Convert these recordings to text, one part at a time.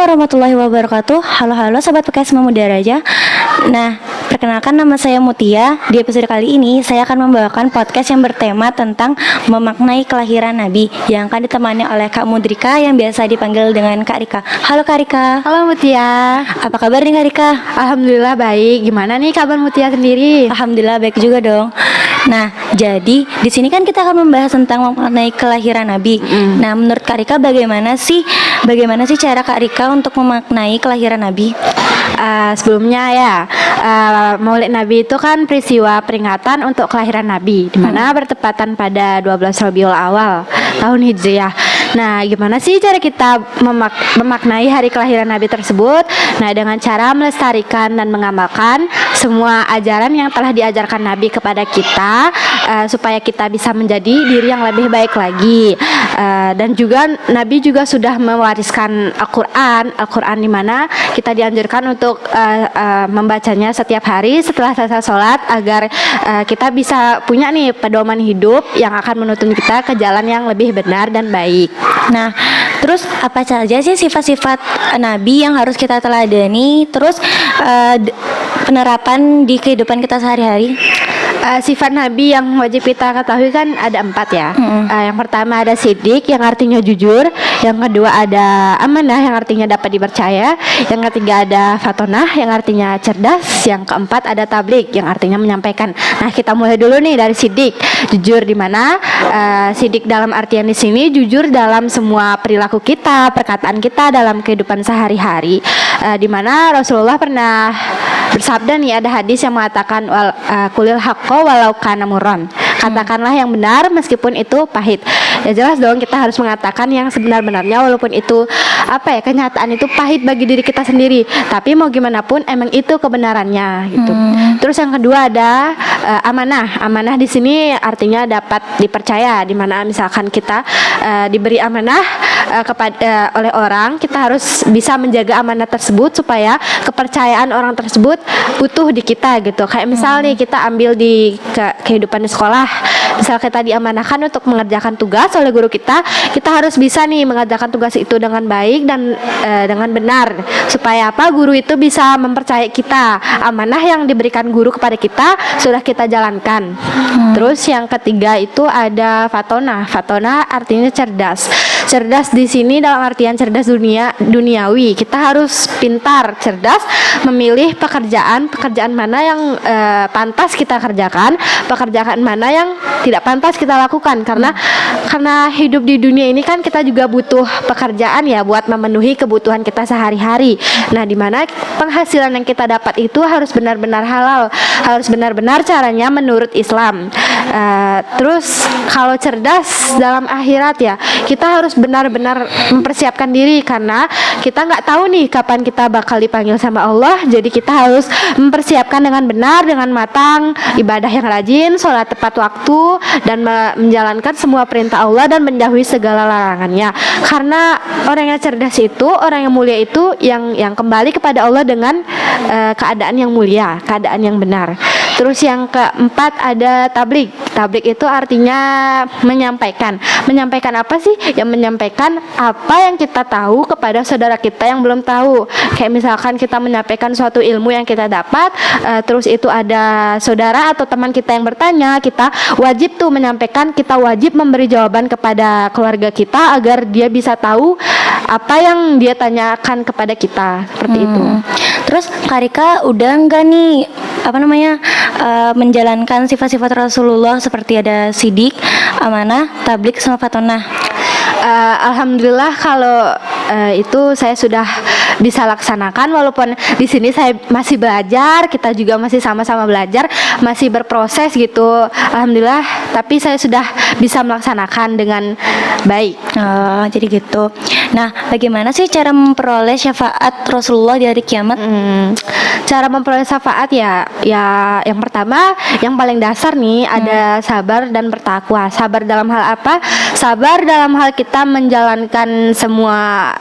warahmatullahi wabarakatuh. Halo Sobat PKS Muda Raja. Nah, perkenalkan nama saya Mutia. Di episode kali ini saya akan membawakan podcast yang bertema tentang memaknai kelahiran Nabi, yang akan ditemani oleh Kak Mudrika yang biasa dipanggil dengan Kak Rika. Halo Kak Rika. Halo Mutia. Apa kabar nih Kak Rika? Alhamdulillah baik. Gimana nih kabar Mutia sendiri? Alhamdulillah baik juga dong. Nah, jadi di sini kan kita akan membahas tentang memaknai kelahiran Nabi. Nah, menurut Kak Rika bagaimana sih cara Kak Rika untuk memaknai kelahiran Nabi? Sebelumnya ya, Maulid Nabi itu kan peristiwa peringatan untuk kelahiran Nabi, di mana bertepatan pada 12 Rabiul Awal tahun Hijriah. Nah, gimana sih cara kita memaknai hari kelahiran Nabi tersebut? Nah, dengan cara melestarikan dan mengamalkan semua ajaran yang telah diajarkan Nabi kepada kita, supaya kita bisa menjadi diri yang lebih baik lagi. Dan juga Nabi juga sudah mewariskan Al-Quran di mana kita dianjurkan untuk membacanya setiap hari setelah selesai sholat, agar kita bisa punya nih pedoman hidup yang akan menuntun kita ke jalan yang lebih benar dan baik. Nah, terus apa saja sih sifat-sifat Nabi yang harus kita teladani? Terus penerapan di kehidupan kita sehari-hari? Sifat Nabi yang wajib kita ketahui kan ada 4 ya. Yang pertama ada sidik, yang artinya jujur. Yang kedua ada amanah, yang artinya dapat dipercaya. Yang ketiga ada fatonah, yang artinya cerdas. Yang keempat ada tablik, yang artinya menyampaikan. Nah, kita mulai dulu nih dari sidik, jujur, di mana sidik dalam artian di sini jujur dalam semua perilaku kita, perkataan kita dalam kehidupan sehari-hari. Di mana Rasulullah pernah bersabda nih, ada hadis yang mengatakan kulil haqqo walau kana murran. Katakanlah yang benar meskipun itu pahit. Ya jelas dong, kita harus mengatakan yang sebenar-benarnya walaupun itu kenyataan itu pahit bagi diri kita sendiri. Tapi mau gimana pun emang itu kebenarannya gitu. Terus yang kedua ada amanah. Amanah di sini artinya dapat dipercaya, di mana misalkan kita diberi amanah oleh orang, kita harus bisa menjaga amanah tersebut supaya kepercayaan orang tersebut utuh di kita gitu. Kayak misalnya kita ambil di kehidupan di sekolah, misal kita diamanahkan untuk mengerjakan tugas oleh guru kita harus bisa nih mengerjakan tugas itu dengan baik dan dengan benar, supaya guru itu bisa mempercayai kita. Amanah yang diberikan guru kepada kita sudah kita jalankan. Terus yang ketiga itu ada fatonah. Fatonah artinya cerdas. Cerdas di sini dalam artian cerdas duniawi. Kita harus pintar, cerdas memilih pekerjaan mana yang pantas kita kerjakan, pekerjaan mana yang tidak pantas kita lakukan. Karena hidup di dunia ini kan kita juga butuh pekerjaan ya, buat memenuhi kebutuhan kita sehari-hari. Nah, di mana penghasilan yang kita dapat itu harus benar-benar halal, harus benar-benar caranya menurut Islam. Terus kalau cerdas dalam akhirat ya, kita harus benar-benar mempersiapkan diri, karena kita nggak tahu nih kapan kita bakal dipanggil sama Allah. Jadi kita harus mempersiapkan dengan benar, dengan matang, ibadah yang rajin, sholat tepat waktu, dan menjalankan semua perintah Allah dan menjauhi segala larangannya. Karena orang yang cerdas itu, orang yang mulia itu yang kembali kepada Allah dengan keadaan yang mulia, keadaan yang benar. Terus yang keempat ada tablik. Tablik itu artinya menyampaikan. Menyampaikan apa sih? Yang menyampaikan apa yang kita tahu kepada saudara kita yang belum tahu. Kayak misalkan kita menyampaikan suatu ilmu yang kita dapat, terus itu ada saudara atau teman kita yang bertanya, kita wajib tuh menyampaikan, kita wajib memberi jawaban kepada keluarga kita agar dia bisa tahu apa yang dia tanyakan kepada kita. Seperti itu. Terus Kak Rika udah enggak nih menjalankan sifat-sifat Rasulullah seperti ada sidik, amanah, tablik, sama fatonah? Alhamdulillah kalau itu saya sudah bisa laksanakan, walaupun di sini saya masih belajar, kita juga masih sama-sama belajar, masih berproses gitu. Alhamdulillah, tapi saya sudah bisa melaksanakan dengan baik. Jadi gitu. Nah, bagaimana sih cara memperoleh syafaat Rasulullah di hari kiamat? Cara memperoleh syafaat ya yang pertama, yang paling dasar nih ada sabar dan bertakwa. Sabar dalam hal apa? Sabar dalam hal kita menjalankan semua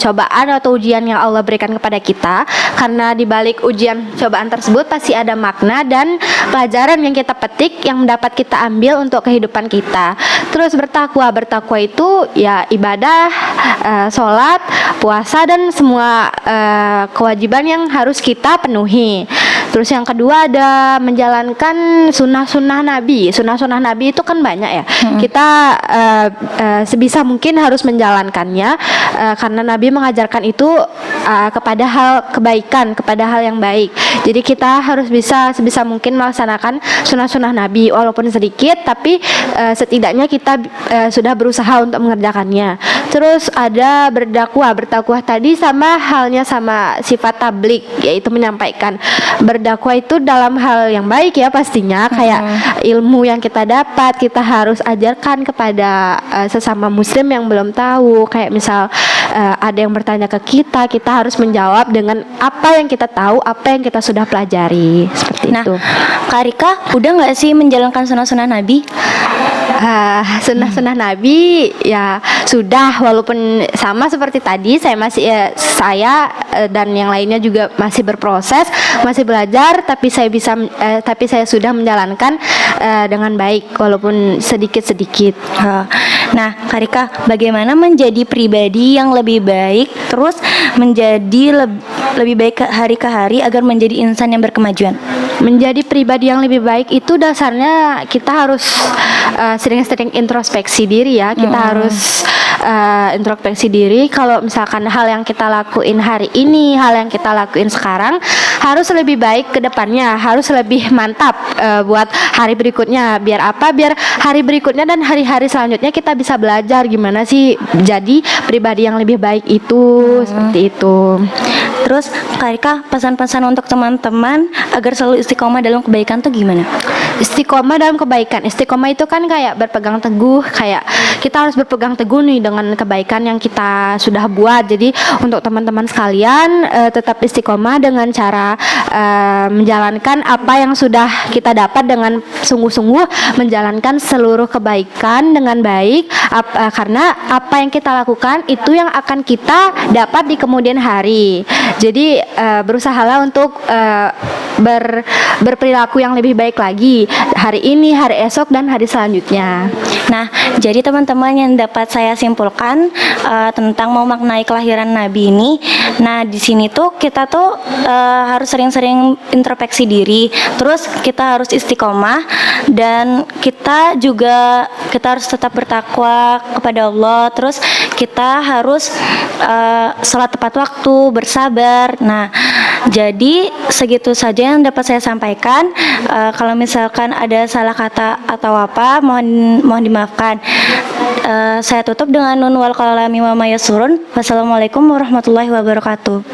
cobaan atau ujian yang Allah berikan kepada kita, karena di balik ujian cobaan tersebut pasti ada makna dan pelajaran yang kita petik yang dapat kita ambil adil untuk kehidupan kita. Terus bertakwa itu ya ibadah, sholat, puasa dan semua kewajiban yang harus kita penuhi. Terus yang kedua ada menjalankan sunnah-sunnah Nabi. Sunnah-sunnah Nabi itu kan banyak ya. Kita sebisa mungkin harus menjalankannya karena Nabi mengajarkan itu kepada hal kebaikan, kepada hal yang baik. Jadi kita harus bisa sebisa mungkin melaksanakan sunnah-sunnah Nabi walaupun sedikit, tapi setidaknya kita sudah berusaha untuk mengerjakannya. Terus ada berdakwah tadi sama halnya sama sifat tablik, yaitu menyampaikan. Berdakwah itu dalam hal yang baik ya pastinya, kayak ilmu yang kita dapat kita harus ajarkan kepada sesama muslim yang belum tahu. Kayak misal ada yang bertanya ke kita harus menjawab dengan apa yang kita tahu, apa yang kita sudah pelajari, seperti itu. Kak Rika udah nggak sih menjalankan sunnah-sunnah Nabi? Sunnah-sunnah Nabi ya sudah, walaupun sama seperti tadi saya masih dan yang lainnya juga masih berproses, masih belajar, tapi saya sudah menjalankan dengan baik walaupun sedikit-sedikit. Nah, Kak Rika, bagaimana menjadi pribadi yang lebih baik, terus menjadi lebih baik hari ke hari agar menjadi insan yang berkemajuan? Menjadi pribadi yang lebih baik itu dasarnya kita harus sering-sering introspeksi diri ya. Kita harus introspeksi diri. Kalau misalkan hal yang kita lakuin hari ini, hal yang kita lakuin sekarang harus lebih baik ke depannya, harus lebih mantap buat hari berikutnya. Biar apa? Biar hari berikutnya dan hari-hari selanjutnya kita bisa belajar gimana sih jadi pribadi yang lebih baik itu, seperti itu. Terus Kak Rika, pesan-pesan untuk teman-teman agar selalu istiqomah dalam kebaikan tuh gimana? Istiqomah dalam kebaikan. Istiqomah itu kan kayak berpegang teguh, kayak kita harus berpegang teguh nih dengan kebaikan yang kita sudah buat. Jadi untuk teman-teman sekalian tetap istiqomah dengan cara menjalankan apa yang sudah kita dapat dengan sungguh-sungguh, menjalankan seluruh kebaikan dengan baik, karena apa yang kita lakukan itu yang akan kita dapat di kemudian hari. Jadi berusahalah untuk berperilaku yang lebih baik lagi hari ini, hari esok, dan hari selanjutnya. Nah, jadi teman-teman yang dapat saya simpulkan tentang memaknai kelahiran Nabi ini, nah di sini tuh kita tuh harus sering-sering introspeksi diri, terus kita harus istiqomah, dan kita harus tetap bertakwa kepada Allah, terus kita harus sholat tepat waktu, bersabar. Nah, jadi segitu saja yang dapat saya sampaikan. Kalau misalkan ada salah kata atau apa, mohon dimaafkan. Saya tutup dengan nun wal qalami wa ma yasurun. Wassalamualaikum warahmatullahi wabarakatuh.